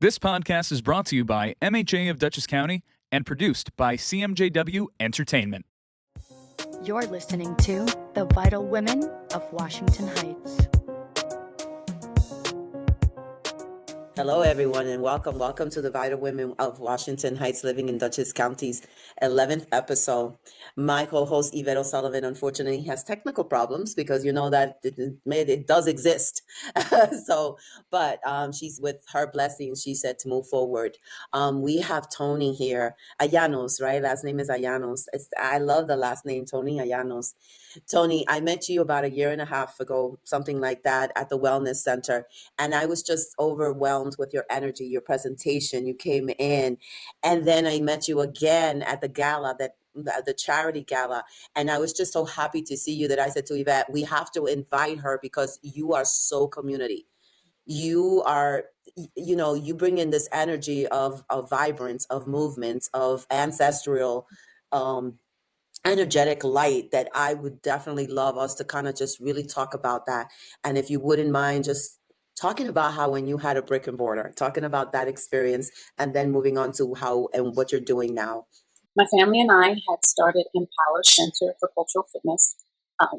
This podcast is brought to you by MHA of Dutchess County and produced by CMJW Entertainment. You're listening to The Vital Women of Washington Heights. Hello, everyone, and welcome to the Vital Women of Washington Heights, living in Dutchess County's 11th episode. My co-host, Yvette O'Sullivan, unfortunately has technical problems because you know that it does exist. But she's with her blessing. She said to move forward. We have Toni here, Llanos, right? Last name is Llanos. I love the last name, Toni Llanos. Toni, I met you about a year and a half ago, something like that, at the Wellness Center. And I was just overwhelmed with your energy, your presentation. You came in, and then I met you again at the gala, the charity gala. And I was just so happy to see you that I said to Yvette, we have to invite her because you are so community. You are, you bring in this energy of vibrance, of movements, of ancestral, energetic light that I would definitely love us to kind of just really talk about that. And if you wouldn't mind just talking about how when you had a brick and mortar, talking about that experience, and then moving on to how and what you're doing now. My family and I had started Empower Center for Cultural Fitness.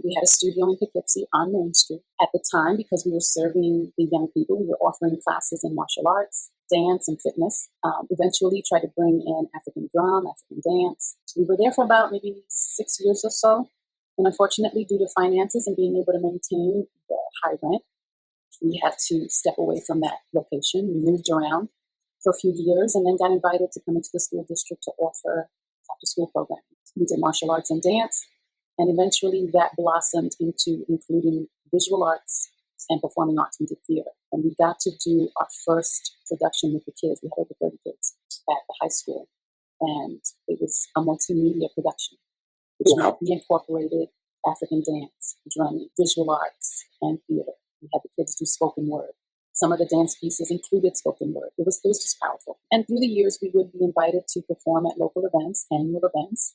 We had a studio in Poughkeepsie on Main Street. At the time, because we were serving the young people, we were offering classes in martial arts, dance, and fitness. Eventually tried to bring in African drum, African dance. We were there for about maybe 6 years or so. And unfortunately, due to finances and being able to maintain the high rent, we had to step away from that location. We moved around for a few years and then got invited to come into the school district to offer after-school programs. We did martial arts and dance. And eventually that blossomed into including visual arts and performing arts. We did theater. And we got to do our first production with the kids. We had over 30 kids at the high school. And it was a multimedia production, which meant we incorporated African dance, drumming, visual arts, and theater. We had the kids do spoken word. Some of the dance pieces included spoken word. It was just powerful. And through the years, we would be invited to perform at local events, annual events,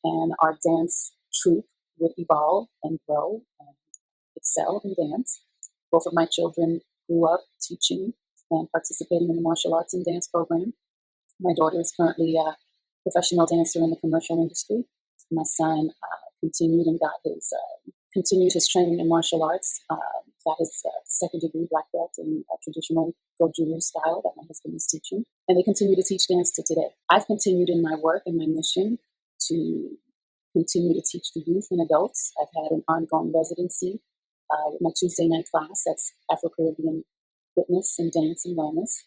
and our dance troupe would evolve and grow and excel in dance. Both of my children grew up teaching and participating in the martial arts and dance program. My daughter is currently a professional dancer in the commercial industry. My son continued his training in martial arts, got his second degree black belt in traditional Goju style that my husband was teaching. And they continue to teach dance to today. I've continued in my work and my mission to continue to teach the youth and adults. I've had an ongoing residency with my Tuesday night class. That's Afro-Caribbean Fitness and Dance and Wellness.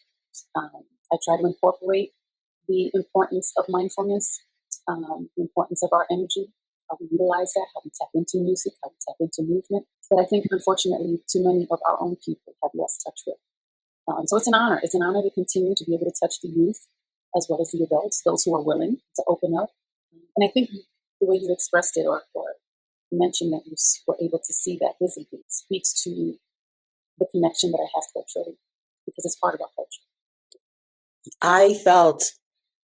I try to incorporate the importance of mindfulness, the importance of our energy, how we utilize that, how we tap into music, how we tap into movement. But I think, unfortunately, too many of our own people have lost touch with. So it's an honor. It's an honor to continue to be able to touch the youth as well as the adults, those who are willing to open up. And I think the way you expressed it or mentioned that you were able to see that visibly speaks to the connection that I have culturally, because it's part of our culture. I felt,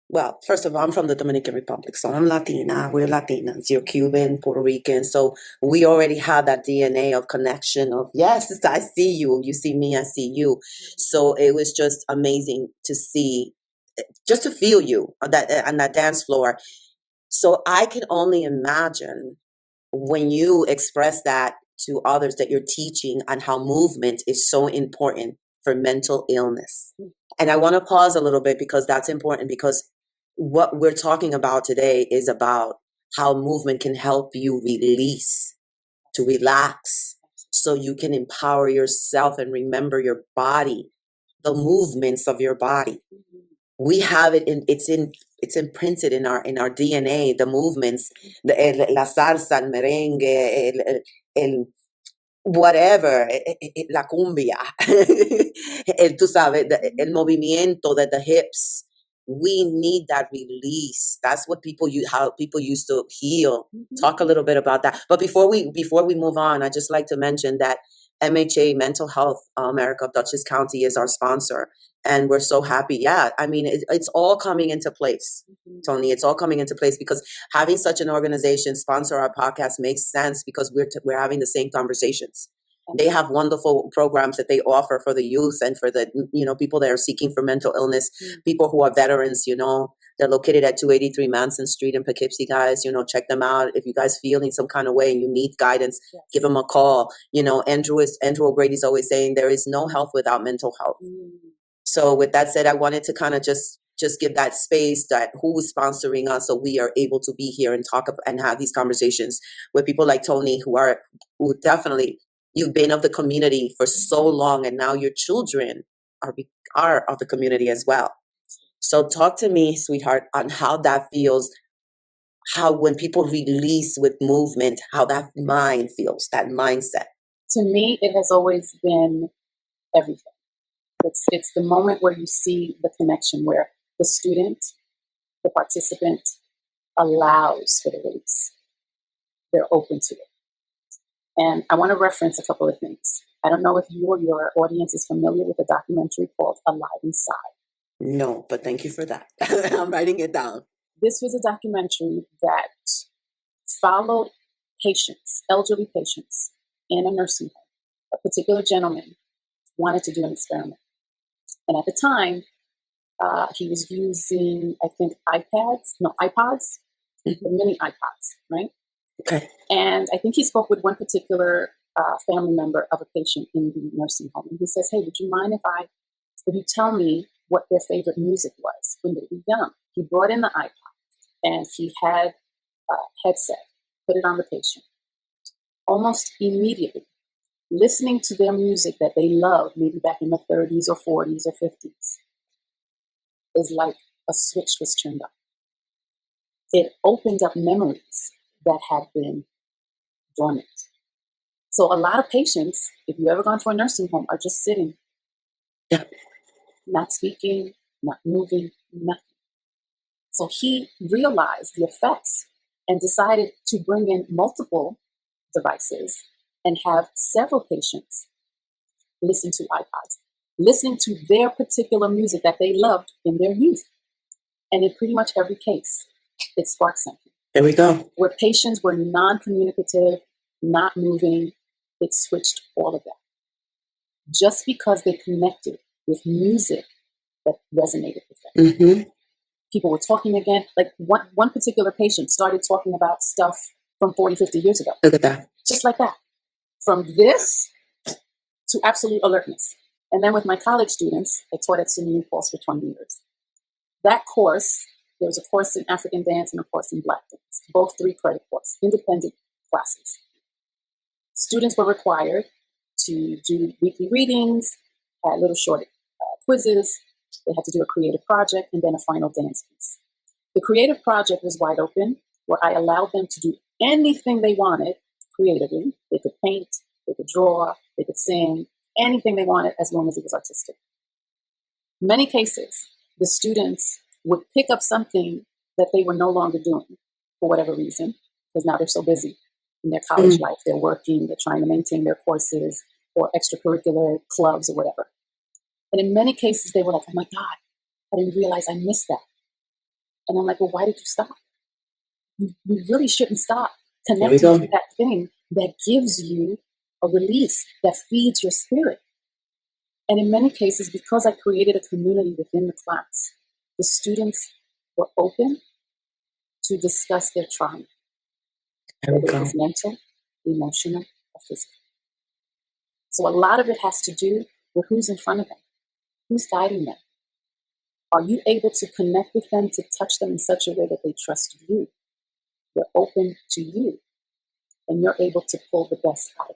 well, first of all, I'm from the Dominican Republic, so I'm Latina. We're Latinas. You're Cuban, Puerto Rican. So we already have that DNA of connection of, yes, I see you. You see me, I see you. So it was just amazing to see, just to feel you on that dance floor. So I can only imagine when you express that to others that you're teaching and how movement is so important for mental illness. And I want to pause a little bit because that's important, because what we're talking about today is about how movement can help you release, to relax, so you can empower yourself and remember your body, the movements of your body. We have it it's imprinted in our DNA, the movements, la salsa, el merengue, el whatever, la cumbia, tú sabes, el movimiento, the hips. We need that release. That's what how people used to heal. Talk a little bit about that. But before we move on, I just like to mention that MHA Mental Health America of Dutchess County is our sponsor. And we're so happy. Yeah, I mean, it's all coming into place, Toni. It's all coming into place because having such an organization sponsor our podcast makes sense because we're having the same conversations. They have wonderful programs that they offer for the youth and for the, people that are seeking for mental illness, people who are veterans, they're located at 283 Manson Street in Poughkeepsie, guys. Check them out. If you guys feeling some kind of way and you need guidance, give them a call. Andrew O'Grady's always saying there is no health without mental health. So with that said, I wanted to kind of just give that space that who is sponsoring us so we are able to be here and talk and have these conversations with people like Toni who definitely, you've been of the community for so long, and now your children are of the community as well. So talk to me, sweetheart, on how that feels, how when people release with movement, how that mind feels, that mindset. To me, it has always been everything. It's the moment where you see the connection, where the student, the participant, allows for the release. They're open to it. And I want to reference a couple of things. I don't know if you or your audience is familiar with a documentary called Alive Inside. No, but thank you for that. I'm writing it down. This was a documentary that followed patients, elderly patients, in a nursing home. A particular gentleman wanted to do an experiment. And at the time, he was using, I think, iPods, the mini iPods, right? Okay. And I think he spoke with one particular family member of a patient in the nursing home. And he says, hey, would you mind if you tell me what their favorite music was when they were young? He brought in the iPod and he had a headset, put it on the patient. Almost immediately, listening to their music that they loved, maybe back in the 30s or 40s or 50s, is like a switch was turned on. It opened up memories that had been dormant. So a lot of patients, if you've ever gone to a nursing home, are just sitting, not speaking, not moving, nothing. So he realized the effects and decided to bring in multiple devices and have several patients listen to iPods, listening to their particular music that they loved in their youth. And in pretty much every case, it sparked something. There we go. Where patients were non-communicative, not moving, it switched all of that. Just because they connected with music that resonated with them. Mm-hmm. People were talking again. Like one particular patient started talking about stuff from 40, 50 years ago. Look at that. Just like that. From this to absolute alertness. And then with my college students, I taught at SUNY New Paltz for 20 years. That course, there was a course in African dance and a course in Black dance, both 3 credit courses, independent classes. Students were required to do weekly readings, little short quizzes. They had to do a creative project and then a final dance piece. The creative project was wide open, where I allowed them to do anything they wanted creatively. They could paint, they could draw, they could sing, anything they wanted as long as it was artistic. In many cases, the students would pick up something that they were no longer doing for whatever reason, because now they're so busy in their college life, they're working, they're trying to maintain their courses or extracurricular clubs or whatever. And in many cases, they were like, oh my God, I didn't realize I missed that. And I'm like, well, why did you stop? You really shouldn't stop connecting to that thing that gives you a release, that feeds your spirit. And in many cases, because I created a community within the class, the students were open to discuss their trauma, whether it was mental, emotional, or physical. So a lot of it has to do with who's in front of them, who's guiding them. Are you able to connect with them, to touch them in such a way that they trust you? They're open to you, and you're able to pull the best out of them.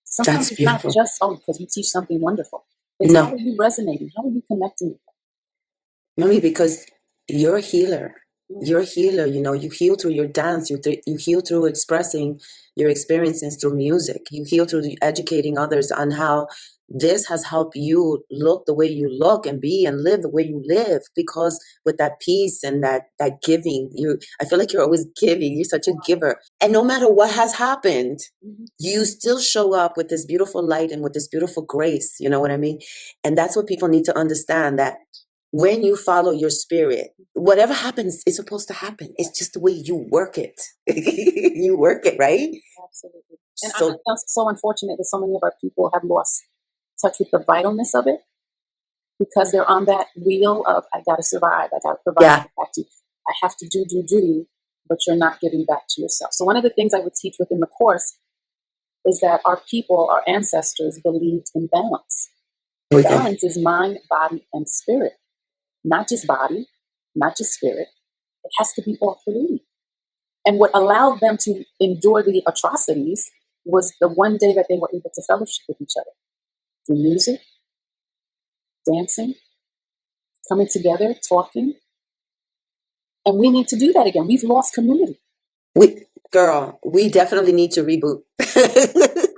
Sometimes it's not just, because you teach something wonderful. It's how are you resonating? How are you connecting with them? Mommy, because you're a healer. You're a healer. You heal through your dance. You heal through expressing your experiences through music. You heal through educating others on how this has helped you look the way you look and be and live the way you live, because with that peace and that giving, I feel like you're always giving. You're such a giver. And no matter what has happened, you still show up with this beautiful light and with this beautiful grace. You know what I mean? And that's what people need to understand, that when you follow your spirit, whatever happens is supposed to happen. It's just the way you work it. You work it, right? Absolutely. And So I'm so unfortunate that so many of our people have lost touch with the vitalness of it because they're on that wheel of I got to survive, I got to provide, yeah, I have to do, but you're not giving back to yourself. So one of the things I would teach within the course is that our people, our ancestors, believed in balance. here we go. Balance is mind, body, and spirit. Not just body, not just spirit. It has to be all three. And what allowed them to endure the atrocities was the one day that they were able to fellowship with each other through music, dancing, coming together, talking. And we need to do that again. We've lost community. We definitely need to reboot.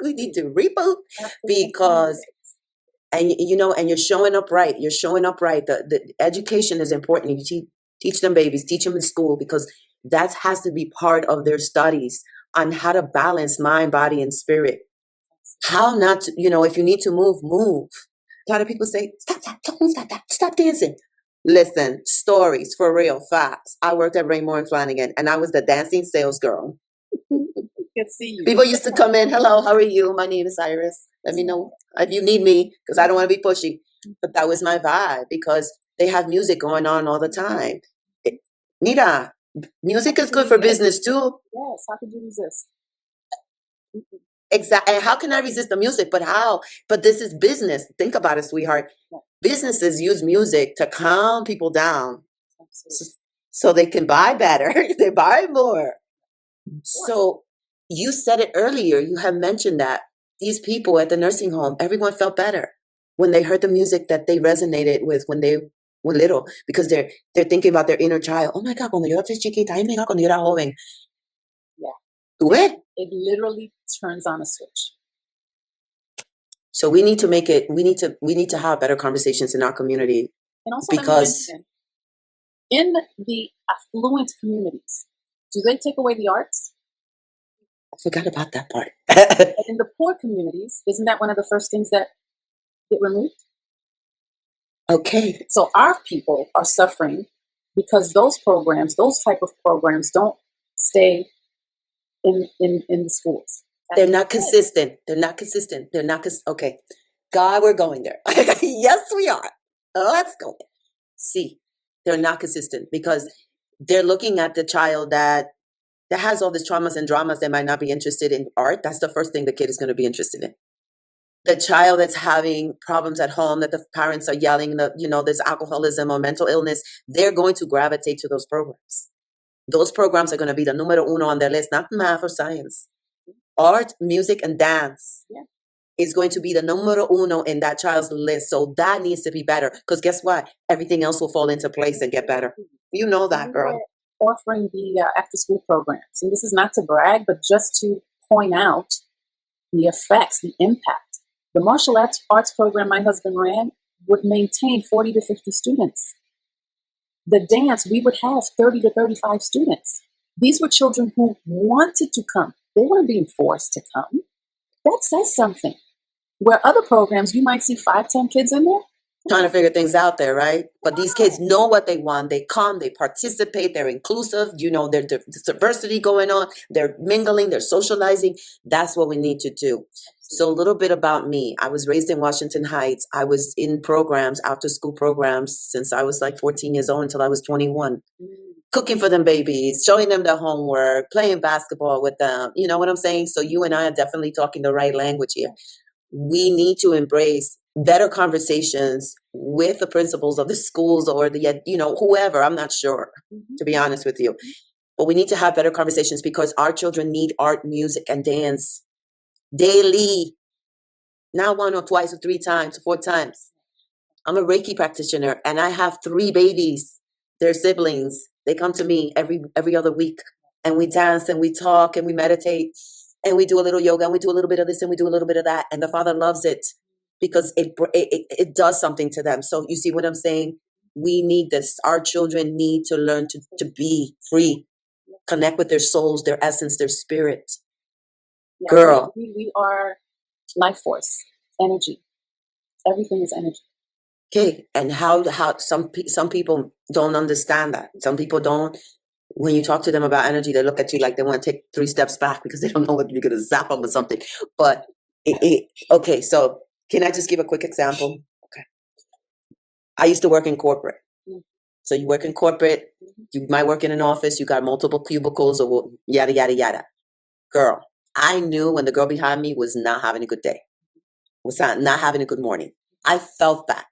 We need to reboot because, and you're showing up right. You're showing up right. The education is important. You teach them babies, teach them in school because that has to be part of their studies on how to balance mind, body, and spirit. How not to, if you need to move, move. A lot of people say, stop, don't move, stop dancing. Listen, stories for real, facts. I worked at Raymore and Flanagan, and I was the dancing sales girl. Good to see you. People used to come in, hello, how are you? My name is Iris. Let me know if you need me, because I don't want to be pushy. But that was my vibe, because they have music going on all the time. Nita, music is good for business too. Yes, how could you resist? Exactly. And how can I resist the music? But how? But this is business. Think about it, sweetheart. Businesses use music to calm people down so they can buy better. They buy more. So you said it earlier. You have mentioned that these people at the nursing home, everyone felt better when they heard the music that they resonated with when they were little, because they're thinking about their inner child. Oh my God, cuando yo era chiquita, ay, mira, cuando yo era joven. Yeah. ¿Tú ves? It literally turns on a switch. So we need to make it. We need to have better conversations in our community. And also, because in the affluent communities, do they take away the arts? I forgot about that part. And in the poor communities, isn't that one of the first things that get removed? Okay. So our people are suffering because those type of programs don't stay in the schools. They're not consistent. Okay. God, we're going there. Yes, we are. Let's go there. See, they're not consistent because they're looking at the child that has all these traumas and dramas. They might not be interested in art. That's the first thing the kid is going to be interested in. The child that's having problems at home, that the parents are yelling, there's alcoholism or mental illness, they're going to gravitate to those programs. Those programs are going to be the numero uno on their list, not math or science. Art, music, and dance is going to be the numero uno in that child's list. So that needs to be better, because guess what? Everything else will fall into place and get better. You know that, girl. We're offering the after-school programs. And this is not to brag, but just to point out the effects, the impact. The martial arts program my husband ran would maintain 40 to 50 students. The dance, we would have 30 to 35 students. These were children who wanted to come. They weren't being forced to come. That says something. Where other programs, you might see 5, 10 kids in there. Trying to figure things out there, right? But these kids know what they want. They come, they participate, they're inclusive. There's diversity going on. They're mingling, they're socializing. That's what we need to do. So a little bit about me. I was raised in Washington Heights. I was in programs, after school programs, since I was like 14 years old until I was 21. Cooking for them babies, showing them their homework, playing basketball with them. You know what I'm saying? So you and I are definitely talking the right language here. We need to embrace better conversations with the principals of the schools or whoever. I'm not sure, to be honest with you. But we need to have better conversations because our children need art, music, and dance daily. Not 1 or 2 or 3 times, 4 times. I'm a Reiki practitioner and I have 3 babies. They're siblings. They come to me every other week and we dance and we talk and we meditate and we do a little yoga and we do a little bit of this and we do a little bit of that. And the father loves it because it does something to them. So you see what I'm saying? We need this. Our children need to learn to be free, connect with their souls, their essence, their spirit. Yeah, girl. We are life force, energy. Everything is energy. Okay, and how some people don't understand that. Some people don't. When you talk to them about energy, they look at you like they want to take 3 steps back because they don't know whether you're going to zap them or something. But okay, so can I just give a quick example? Okay, I used to work in corporate. So you work in corporate, you might work in an office, you got multiple cubicles or yada yada yada. Girl, I knew when the girl behind me was not having a good day, was not having a good morning. I felt that.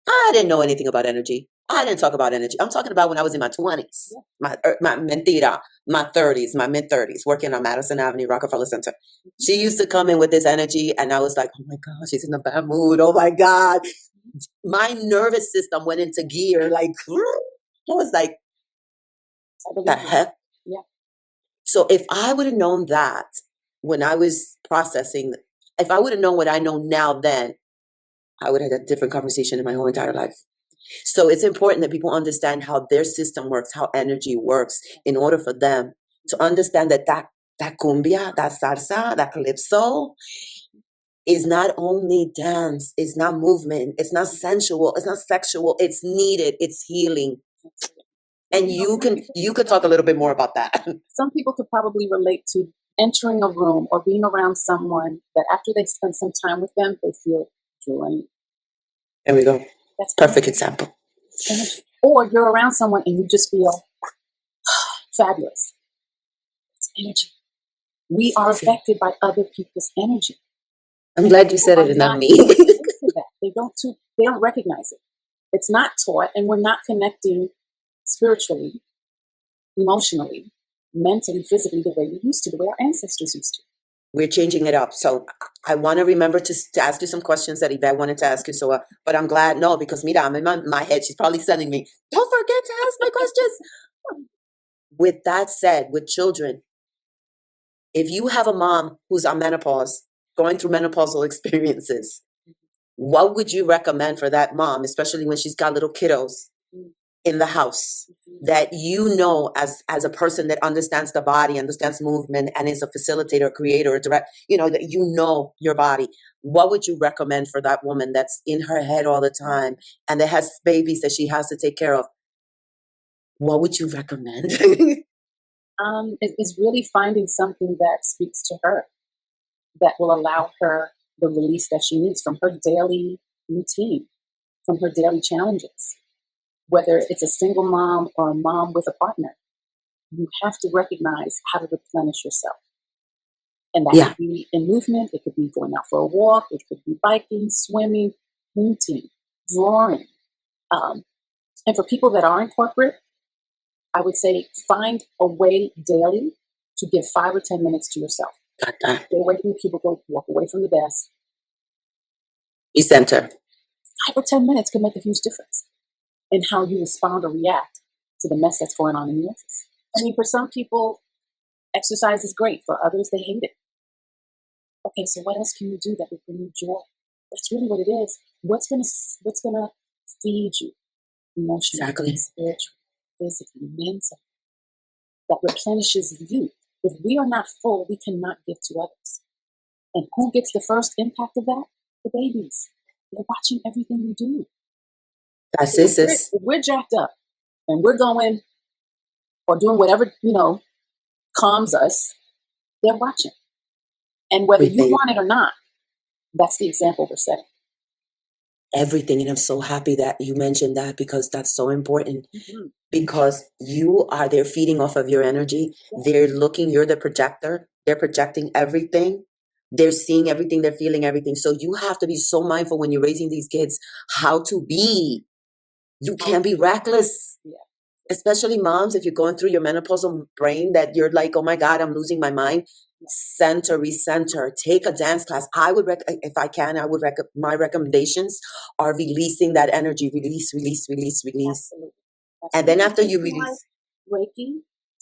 I didn't know anything about energy. I didn't talk about energy. I'm talking about when I was in my 20s, my mentira, my 30s, my mid-30s, working on Madison Avenue, Rockefeller Center. She used to come in with this energy, and I was like, oh my God, she's in a bad mood. Oh my God. My nervous system went into gear. Like, I was like, the heck? Yeah. So if I would have known that when I was processing, if I would have known what I know now then, I would have had a different conversation in my whole entire life. So it's important that people understand how their system works, how energy works, in order for them to understand that cumbia, that salsa, that calypso is not only dance, it's not movement, it's not sensual, it's not sexual, it's needed, it's healing. And you could talk a little bit more about that. Some people could probably relate to entering a room or being around someone that after they've spent some time with them, they feel drained. There we go. That's Perfect example. energy. Or you're around someone and you just feel fabulous. It's energy. We are affected by other people's energy. I'm glad you said it and not me. They don't recognize it. It's not taught, and we're not connecting spiritually, emotionally, mentally, physically the way we used to, the way our ancestors used to. We're changing it up. So I want to remember to ask you some questions that Yvette wanted to ask you. So, but I'm glad, no, because mira, I'm in my head. She's probably sending me, don't forget to ask my questions. With that said, with children, if you have a mom who's on menopause, going through menopausal experiences, what would you recommend for that mom, especially when she's got little kiddos in the house, that you know as a person that understands the body, understands movement, and is a facilitator, creator, direct, that you know your body? What would you recommend for that woman that's in her head all the time and that has babies that she has to take care of? What would you recommend? It's really finding something that speaks to her, that will allow her the release that she needs from her daily routine, from her daily challenges. Whether it's a single mom or a mom with a partner, you have to recognize how to replenish yourself. And that could be in movement, it could be going out for a walk, it could be biking, swimming, painting, drawing. And for people that are in corporate, I would say find a way daily to give 5 or 10 minutes to yourself. Got that. Get away from the cubicle, walk away from the desk. Be center. 5 or 10 minutes can make a huge difference in how you respond or react to the mess that's going on in the office. I mean, for some people, exercise is great. For others, they hate it. Okay, so what else can you do that will bring you joy? That's really what it is. What's gonna feed you emotionally, spiritually, physically, mentally? That replenishes you. If we are not full, we cannot give to others. And who gets the first impact of that? The babies. They're watching everything we do. That's it, sis. If we're jacked up and we're going or doing whatever, calms us, they're watching. And whether you want it or not, that's the example we're setting. Everything. And I'm so happy that you mentioned that, because that's so important. Mm-hmm. Because they're feeding off of your energy. They're looking, you're the projector. They're projecting everything. They're seeing everything. They're feeling everything. So you have to be so mindful when you're raising these kids, how to be. You can't be reckless. Yeah. Especially moms, if you're going through your menopausal brain that you're like, oh my God, I'm losing my mind. Center, recenter, take a dance class. I would my recommendations are releasing that energy, release. Absolutely. And then after you release, Reiki,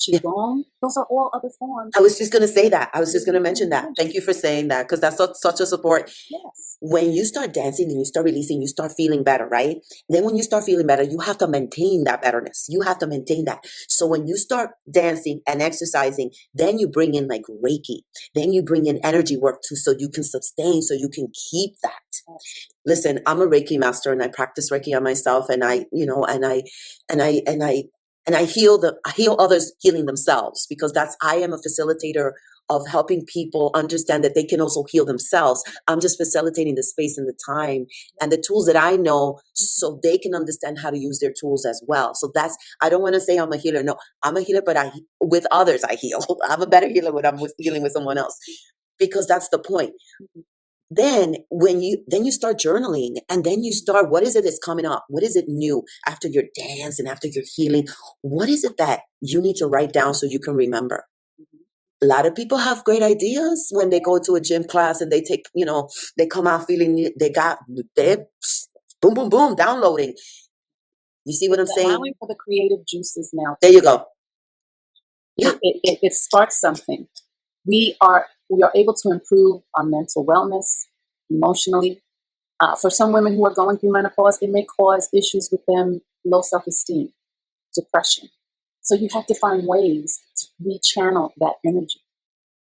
Yeah. qigong. Those are all other forms. I was just going to say that. I was just going to mention that. Thank you for saying that, because that's such a support. Yes. When you start dancing and you start releasing, you start feeling better, right? Then when you start feeling better, you have to maintain that betterness. You have to maintain that. So when you start dancing and exercising, then you bring in like Reiki. Then you bring in energy work too, so you can sustain, so you can keep that. Listen, I'm a Reiki master and I practice Reiki on myself, and I heal others healing themselves, because I am a facilitator of helping people understand that they can also heal themselves. I'm just facilitating the space and the time and the tools that I know, so they can understand how to use their tools as well. So I don't want to say I'm a healer. No, I'm a healer, but with others I heal. I'm a better healer when I'm dealing with someone else, because that's the point. Then you start journaling, and then you start, what is it that's coming up? What is it new after your dance and after your healing? What is it that you need to write down so you can remember? A lot of people have great ideas when they go to a gym class and they take, they come out feeling they're boom, boom, boom, downloading. You see what I'm saying? Allowing for the creative juices now. There you go. Yeah. It sparks something. We are able to improve our mental wellness, emotionally. For some women who are going through menopause, it may cause issues with them, low self-esteem, depression. So you have to find ways to rechannel that energy.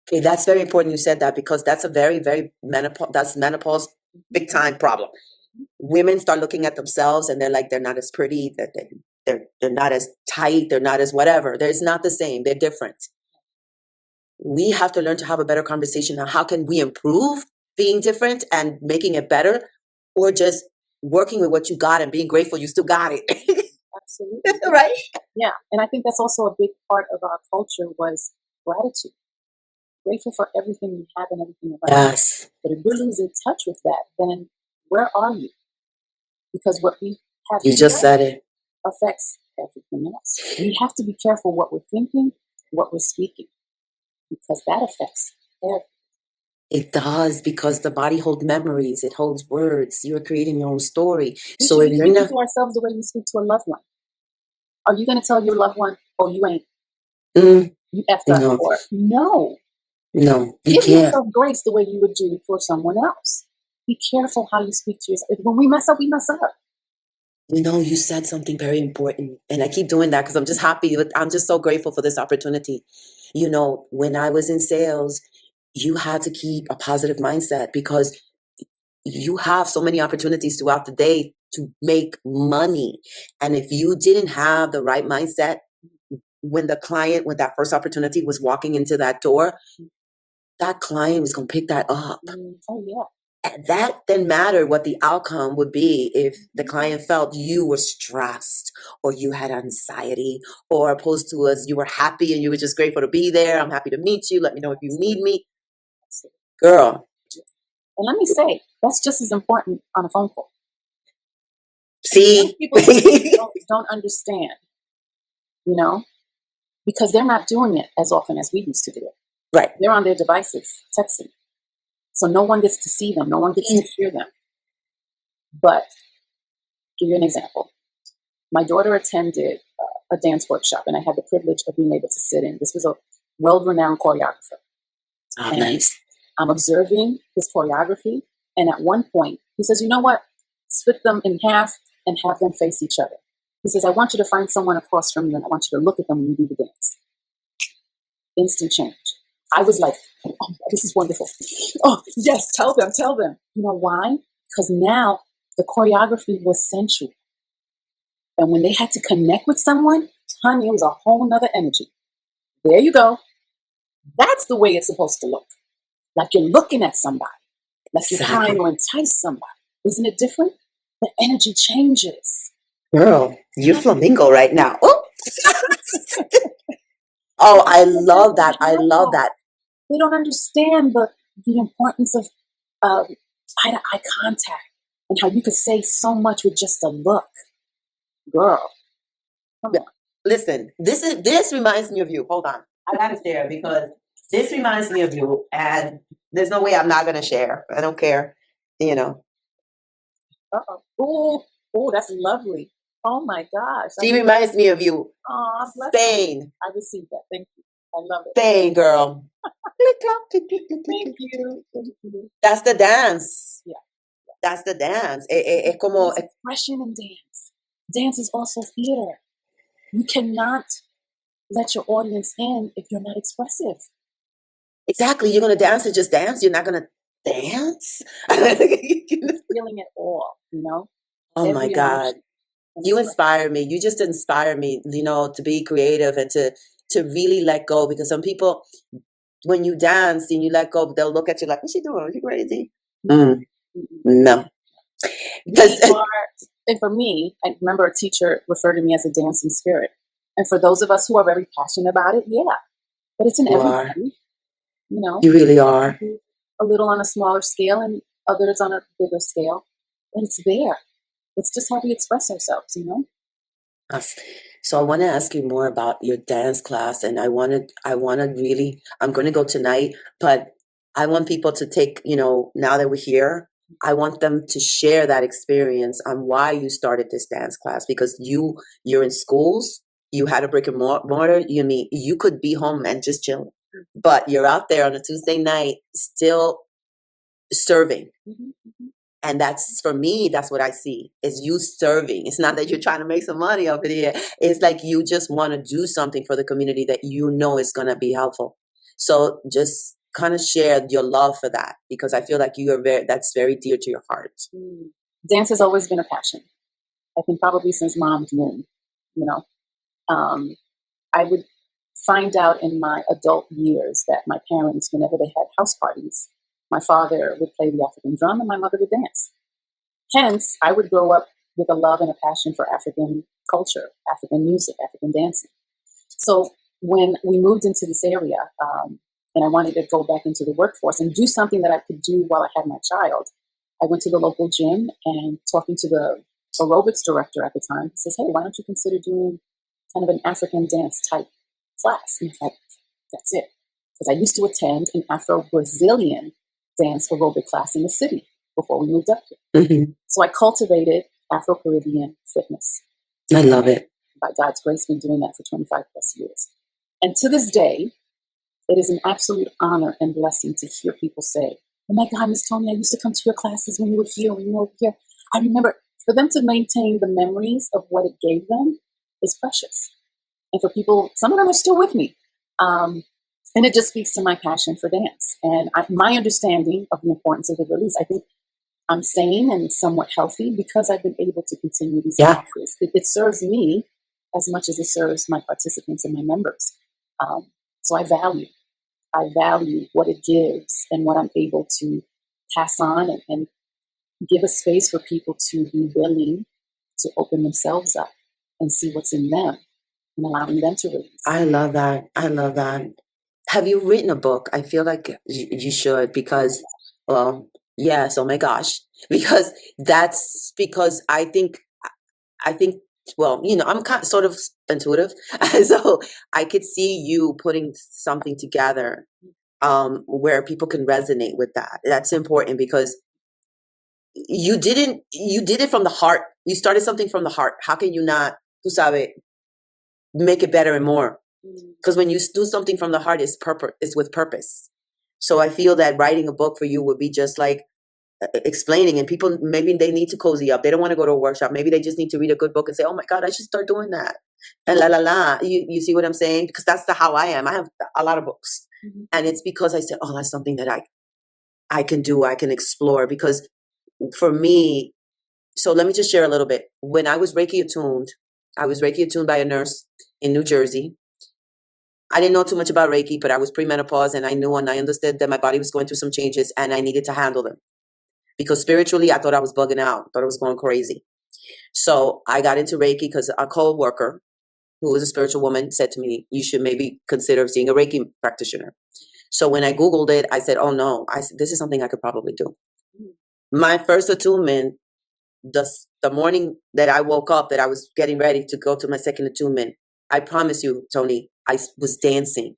Okay, that's very important you said that, because that's a very, very menopause big time problem. Women start looking at themselves and they're like, they're not as pretty, they're not as tight, they're not as whatever. It's not the same, they're different. We have to learn to have a better conversation on how can we improve being different and making it better, or just working with what you got and being grateful you still got it. Absolutely. Right? Yeah. And I think that's also a big part of our culture was gratitude. Grateful for everything we have and everything around us. Yes. But if we're losing touch with that, then where are you? Because what we have You just said it. affects everything else. We have to be careful what we're thinking, what we're speaking, because that affects everything. It does, because the body holds memories. It holds words. You're creating your own story. We So should if be you're speaking not, to ourselves the way we speak to a loved one. Are you going to tell your loved one, "Oh, you ain't, you effed up"? no, Or no, you give can't. yourself grace the way you would do for someone else. Be careful how you speak to yourself. When we mess up, we mess up. You said something very important, and I keep doing that because I'm just happy. I'm just so grateful for this opportunity. When I was in sales, you had to keep a positive mindset, because you have so many opportunities throughout the day to make money. And if you didn't have the right mindset, when that first opportunity was walking into that door, that client was going to pick that up. Oh, yeah. And that didn't matter what the outcome would be if the client felt you were stressed or you had anxiety, or opposed to us, you were happy and you were just grateful to be there. I'm happy to meet you. Let me know if you need me. Girl. And let me say, that's just as important on a phone call. See? Young people don't understand, because they're not doing it as often as we used to do it. Right. They're on their devices texting. So no one gets to see them. No one gets to hear them. But give you an example. My daughter attended a dance workshop, and I had the privilege of being able to sit in. This was a world-renowned choreographer. Oh, And nice. I'm observing his choreography. And at one point, he says, "You know what? Split them in half and have them face each other." He says, "I want you to find someone across from you, and I want you to look at them when you do the dance." Instant change. I was like, "Oh, this is wonderful. Oh, yes, tell them. You know why? Because now the choreography was sensual. And when they had to connect with someone, honey, it was a whole nother energy. There you go. That's the way it's supposed to look. Like you're looking at somebody. Like you're trying to entice somebody. Isn't it different? The energy changes. Girl, you're flamingo right now. Oh, oh, I love that. I love that. They don't understand the importance of eye-to-eye contact and how you could say so much with just a look. Girl, come on. Listen, this reminds me of you. Hold on. I gotta share, because this reminds me of you, and there's no way I'm not gonna share. I don't care. Uh-oh. Oh, that's lovely. Oh my gosh. She reminds me of you. Oh, bless you. Spain. I received that. Thank you. I love it. Spain, girl. Thank you. Thank you. That's the dance. Yeah. That's the dance. Es como, There's expression in dance. Dance is also theater. You cannot let your audience in if you're not expressive. exactly. You're going to dance and just dance. You're not going to dance. Feeling it all, you know? Oh my Every God. emotion. And You it's like, inspire me. You just inspire me, to be creative and to really let go. Because some people, when you dance and you let go, they'll look at you like, what's she doing? Are you crazy? mm-mm. No. We Because are, and for me, I remember a teacher referred to me as a dancing spirit. And for those of us who are very passionate about it, yeah. But it's in you are. everybody, you know? You really are. A little on a smaller scale and others on a bigger scale. And it's there. It's just how we express ourselves, you know? Us. So I want to ask you more about your dance class, and I want to really, I'm going to go tonight, but I want people to take, now that we're here, I want them to share that experience on why you started this dance class, because you're in schools, you had a brick and mortar, you could be home and just chill, but you're out there on a Tuesday night still serving. Mm-hmm, mm-hmm. And that's, for me, that's what I see is you serving. It's not that you're trying to make some money over here. It's like you just want to do something for the community that is going to be helpful. So just kind of share your love for that, because I feel like that's very dear to your heart. Dance has always been a passion. I think probably since mom's womb, you know. I would find out in my adult years that my parents, whenever they had house parties, my father would play the African drum and my mother would dance. Hence, I would grow up with a love and a passion for African culture, African music, African dancing. So when we moved into this area, and I wanted to go back into the workforce and do something that I could do while I had my child, I went to the local gym and talking to the aerobics director at the time, he says, hey, why don't you consider doing kind of an African dance type class? And I was like, that's it. Because I used to attend an Afro-Brazilian dance aerobic class in the city before we moved up here. Mm-hmm. So I cultivated Afro-Caribbean fitness. I love it. By God's grace, been doing that for 25 plus years. And to this day, it is an absolute honor and blessing to hear people say, oh my God, Miss Toni, I used to come to your classes when you were here. I remember, for them to maintain the memories of what it gave them is precious. And for people, some of them are still with me. And it just speaks to my passion for dance. And my understanding of the importance of the release, I think I'm sane and somewhat healthy because I've been able to continue these classes. It serves me as much as it serves my participants and my members. So I value what it gives and what I'm able to pass on and give a space for people to be willing to open themselves up and see what's in them and allowing them to release. I love that. Have you written a book? I feel like you should, because, well, yes, oh my gosh, because I think, well, I'm kind of sort of intuitive, so I could see you putting something together where people can resonate with that. That's important, because you did it from the heart. You started something from the heart. How can you not, tú sabes, make it better and more? Because when you do something from the heart, it's with purpose. So I feel that writing a book for you would be just like explaining, and people, maybe they need to cozy up. They don't want to go to a workshop. Maybe they just need to read a good book and say, oh my God, I should start doing that. And la la la. You see what I'm saying? Because that's how I am. I have a lot of books. Mm-hmm. And it's because I said, oh, that's something that I can do. I can explore. Because for me, so let me just share a little bit. When I was Reiki attuned by a nurse in New Jersey. I didn't know too much about Reiki, but I was premenopause, and I knew and I understood that my body was going through some changes and I needed to handle them. Because spiritually, I thought I was bugging out, thought I was going crazy. So I got into Reiki because a co-worker who was a spiritual woman said to me, you should maybe consider seeing a Reiki practitioner. So when I Googled it, I said, oh no, this is something I could probably do. My first attunement, the morning that I woke up, that I was getting ready to go to my second attunement, I promise you, Toni, I was dancing.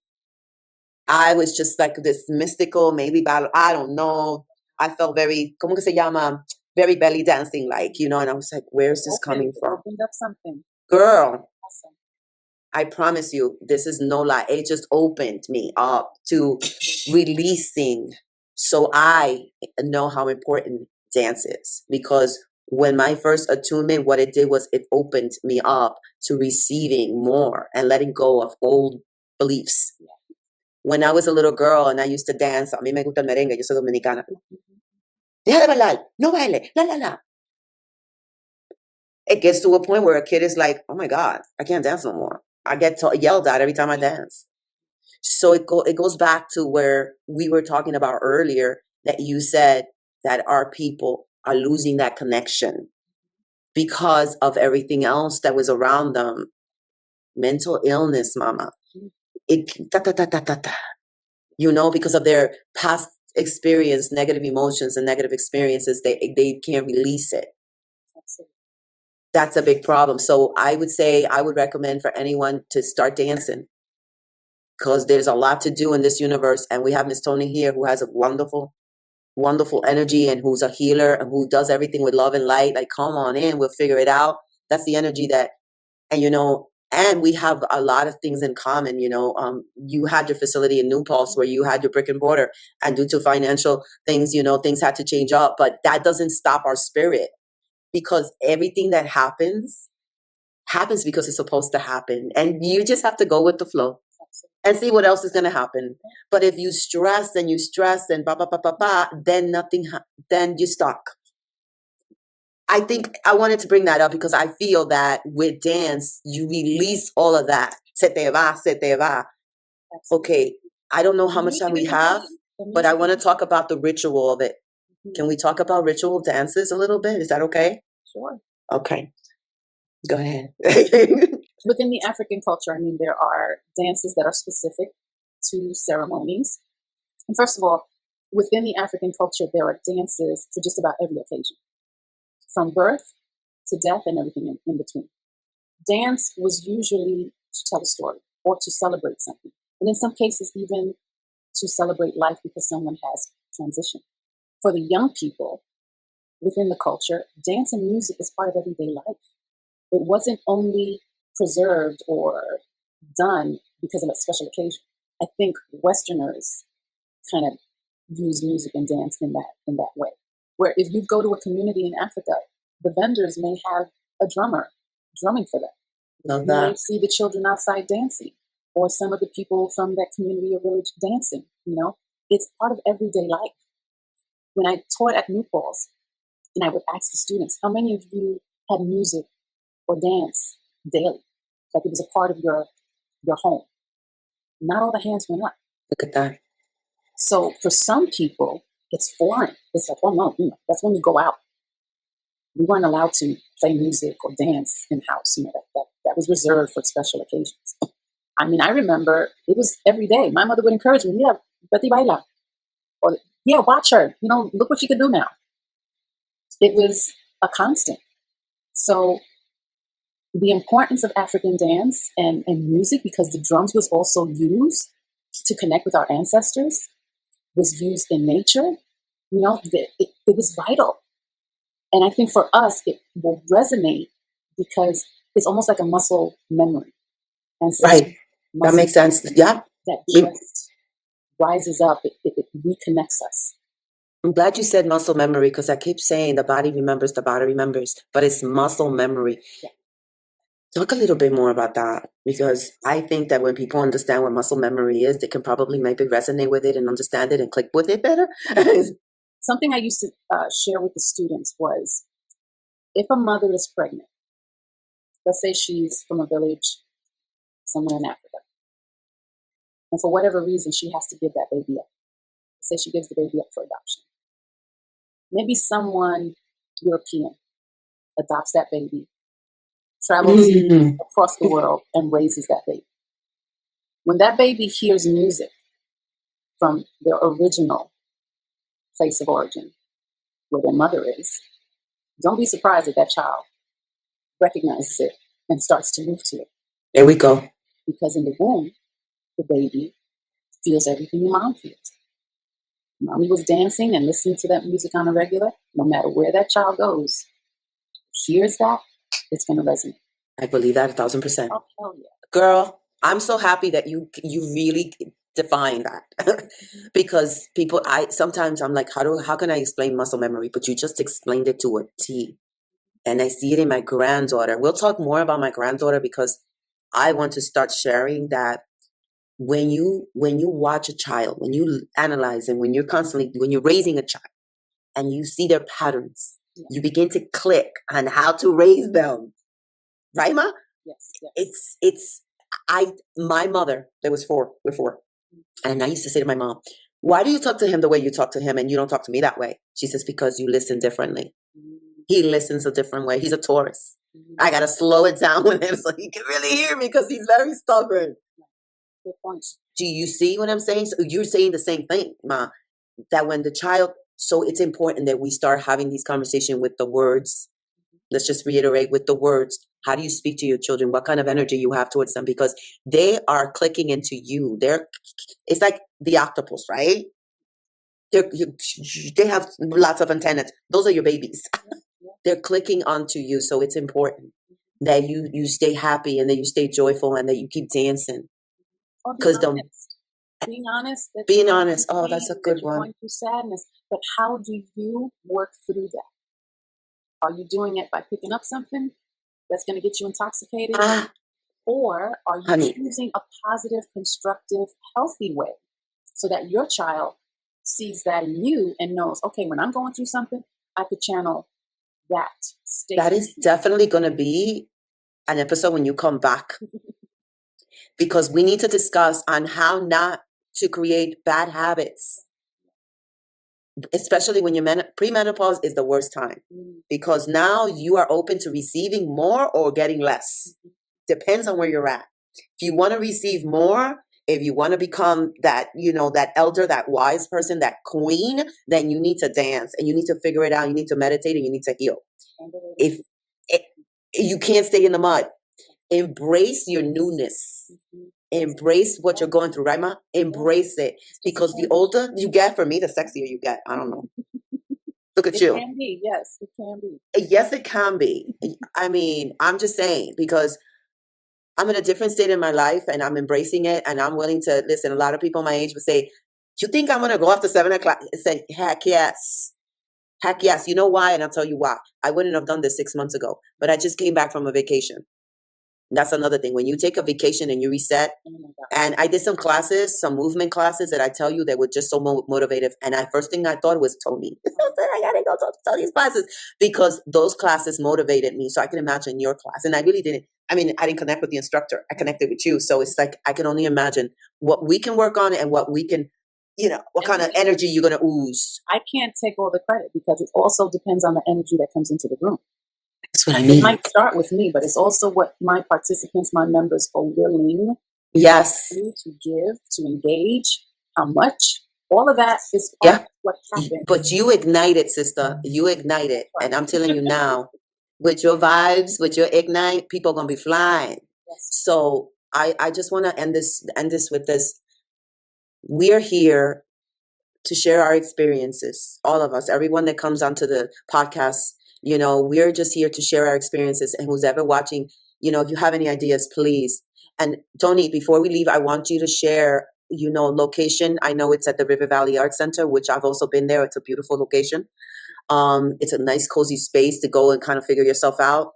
I was just like this mystical, maybe battle. I don't know. I felt very, ¿cómo que se llama? very belly dancing, like, you know, and I was like, where's this coming from? Opened up something. Girl, Awesome. I promise you, this is no lie. It just opened me up to releasing. So I know how important dance is, because when my first attunement, what it did was it opened me up to receiving more and letting go of old beliefs. When I was a little girl and I used to dance, a mí me gusta el merengue, yo soy dominicana. Deja de bailar, no baile, la la la. It gets to a point where a kid is like, oh my God, I can't dance no more. I get yelled at every time I dance. So it goes back to where we were talking about earlier, that you said that our people are losing that connection because of everything else that was around them. Mental illness, mama. You know, because of their past experience, negative emotions and negative experiences, they can't release it. That's a big problem. So I would say, I would recommend for anyone to start dancing, because there's a lot to do in this universe. And we have Miss Toni here, who has a wonderful, wonderful energy, and who's a healer, and who does everything with love and light. Like, come on in, we'll figure it out. That's the energy that, and you know, and we have a lot of things in common. You know, you had your facility in New Paltz where you had your brick and mortar, and due to financial things, you know, things had to change up, but that doesn't stop our spirit, because everything that happens because it's supposed to happen. And you just have to go with the flow and see what else is going to happen. But if you stress and ba ba ba ba ba, then nothing, then you're stuck. I think I wanted to bring that up because I feel that with dance, you release all of that. Se te va, se te va. Okay, I don't know how much time we have, but I want to talk about the ritual of it. Can we talk about ritual dances a little bit? Is that okay? Sure. Okay. Go ahead. Within the African culture, I mean, there are dances that are specific to ceremonies. And first of all, within the African culture, there are dances for just about every occasion, from birth to death and everything in between. Dance was usually to tell a story or to celebrate something. And in some cases, even to celebrate life because someone has transitioned. For the young people within the culture, dance and music is part of everyday life. It wasn't only preserved or done because of a special occasion. I think Westerners kind of use music and dance in that way. Where if you go to a community in Africa, the vendors may have a drummer drumming for them. Love You may that. see the children outside dancing, or some of the people from that community or village dancing. You know, it's part of everyday life. When I taught at New Paltz, and I would ask the students, how many of you had music or dance daily? Like it was a part of your home. Not all the hands went up. Look at that. So for some people, it's foreign. It's like, oh no, you know, that's when we go out. We weren't allowed to play music or dance in house. You know, that was reserved for special occasions. I mean, I remember it was every day. My mother would encourage me, yeah, Betty baila. Or, yeah, watch her. You know, look what she can do now. It was a constant. So the importance of African dance and music, because the drums was also used to connect with our ancestors, was used in nature. You know, it was vital. And I think for us, it will resonate because it's almost like a muscle memory. And Right. That makes sense. Yeah. That just rises up. It reconnects us. I'm glad you said muscle memory, because I keep saying the body remembers, but it's muscle memory. Yeah. Talk a little bit more about that, because I think that when people understand what muscle memory is, they can probably maybe resonate with it and understand it and click with it better. Something I used to share with the students was, if a mother is pregnant, let's say she's from a village somewhere in Africa, and for whatever reason, she has to give that baby up. Say she gives the baby up for adoption. Maybe someone European adopts that baby, travels across the world, and raises that baby. When that baby hears music from their original place of origin, where their mother is, don't be surprised that that child recognizes it and starts to move to it. There we go. Because in the womb, the baby feels everything the mom feels. Mommy was dancing and listening to that music on a regular. No matter where that child goes, hears that, it's going to resonate. I believe that 1,000%. Oh, hell yeah. Girl, I'm so happy that you really define that. Because people, sometimes I'm like, how can I explain muscle memory? But you just explained it to a T. And I see it in my granddaughter. We'll talk more about my granddaughter because I want to start sharing that when you watch a child, when you analyze and when you're raising a child and you see their patterns, you begin to click on how to raise them. Right, Ma? Yes. My mother, we're four. And I used to say to my mom, why do you talk to him the way you talk to him and you don't talk to me that way? She says, because you listen differently. He listens a different way. He's a Taurus. I got to slow it down with him so he can really hear me because he's very stubborn. Good point. Do you see what I'm saying? So you're saying the same thing, Ma, that when the child, so it's important that we start having these conversations with the words. Let's just reiterate with the words. How do you speak to your children? What kind of energy you have towards them? Because they are clicking into you. It's like the octopus, right? They have lots of antennas. Those are your babies. They're clicking onto you. So it's important that you stay happy and that you stay joyful and that you keep dancing. Because being honest. Being honest. Oh, that's a good one. Going through sadness, but how do you work through that? Are you doing it by picking up something that's going to get you intoxicated? Or are you choosing a positive, constructive, healthy way so that your child sees that in you and knows, okay, when I'm going through something, I could channel that state. That is definitely going to be an episode when you come back. Because we need to discuss on how not to create bad habits. Especially when you're premenopause is the worst time. Because now you are open to receiving more or getting less. Depends on where you're at. If you want to receive more, if you want to become that, that elder, that wise person, that queen, then you need to dance and you need to figure it out. You need to meditate and you need to heal. You can't stay in the mud. Embrace your newness. Embrace what you're going through, right, Ma? Embrace it. Because the older you get, for me, the sexier you get. I don't know. Look at you. It can be, yes. It can be. Yes, it can be. I mean, I'm just saying, because I'm in a different state in my life and I'm embracing it and I'm willing to listen. A lot of people my age would say, you think I'm going to go after 7 o'clock? And say, heck yes. Heck yes. You know why? And I'll tell you why. I wouldn't have done this 6 months ago, but I just came back from a vacation. That's another thing. When you take a vacation and you reset, and I did some classes, some movement classes that I tell you that were just so motivative. And first thing I thought was Toni. I said, I gotta go to Toni's classes because those classes motivated me. So I can imagine your class. And I really didn't. I mean, I didn't connect with the instructor. I connected with you. So it's like I can only imagine what we can work on and what we can, what kind of energy you're gonna ooze. I can't take all the credit because it also depends on the energy that comes into the room. That's what I mean. It might start with me, but it's also what my participants, my members are willing to give, to engage, how much. All of that is part of what happens. But you ignite it, sister. You ignite it. Right. And I'm telling you now, with your vibes, with your ignite, people are going to be flying. Yes. So I just want to end this with this. We're here to share our experiences, all of us, everyone that comes onto the podcast. We're just here to share our experiences, and who's ever watching, if you have any ideas, please. And Toni, before we leave, I want you to share, location. I know it's at the River Valley Arts Center, which I've also been there. It's a beautiful location. It's a nice, cozy space to go and kind of figure yourself out.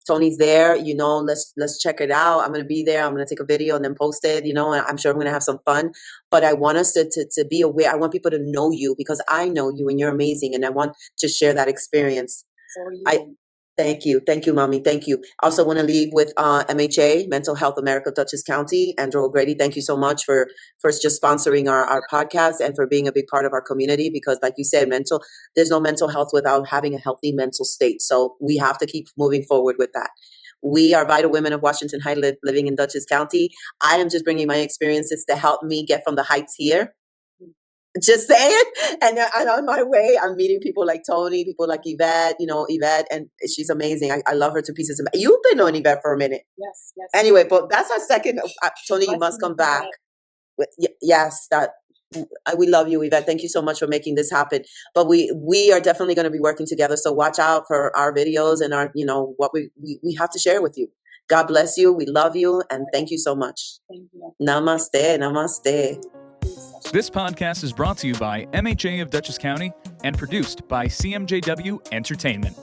Toni's there, let's check it out. I'm going to be there. I'm going to take a video and then post it, and I'm sure I'm going to have some fun. But I want us to be aware. I want people to know you because I know you and you're amazing. And I want to share that experience. So are you. Thank you. Thank you, Mommy. Thank you. I also want to leave with MHA, Mental Health America, Dutchess County. Andrew O'Grady, thank you so much for first just sponsoring our podcast and for being a big part of our community because, like you said, there's no mental health without having a healthy mental state. So we have to keep moving forward with that. We are Vital Women of Washington Heights living in Dutchess County. I am just bringing my experiences to help me get from the heights here. Just saying. And on my way, I'm meeting people like Toni, people like Yvette, and she's amazing. I love her to pieces. You've been knowing Yvette for a minute. Yes. Anyway, but that's our second. Toni, you must come back. Yes, that we love you, Yvette. Thank you so much for making this happen. But we are definitely going to be working together. So watch out for our videos and our, what we have to share with you. God bless you. We love you. And thank you so much. Thank you. Namaste. Namaste. This podcast is brought to you by MHA of Dutchess County and produced by CMJW Entertainment.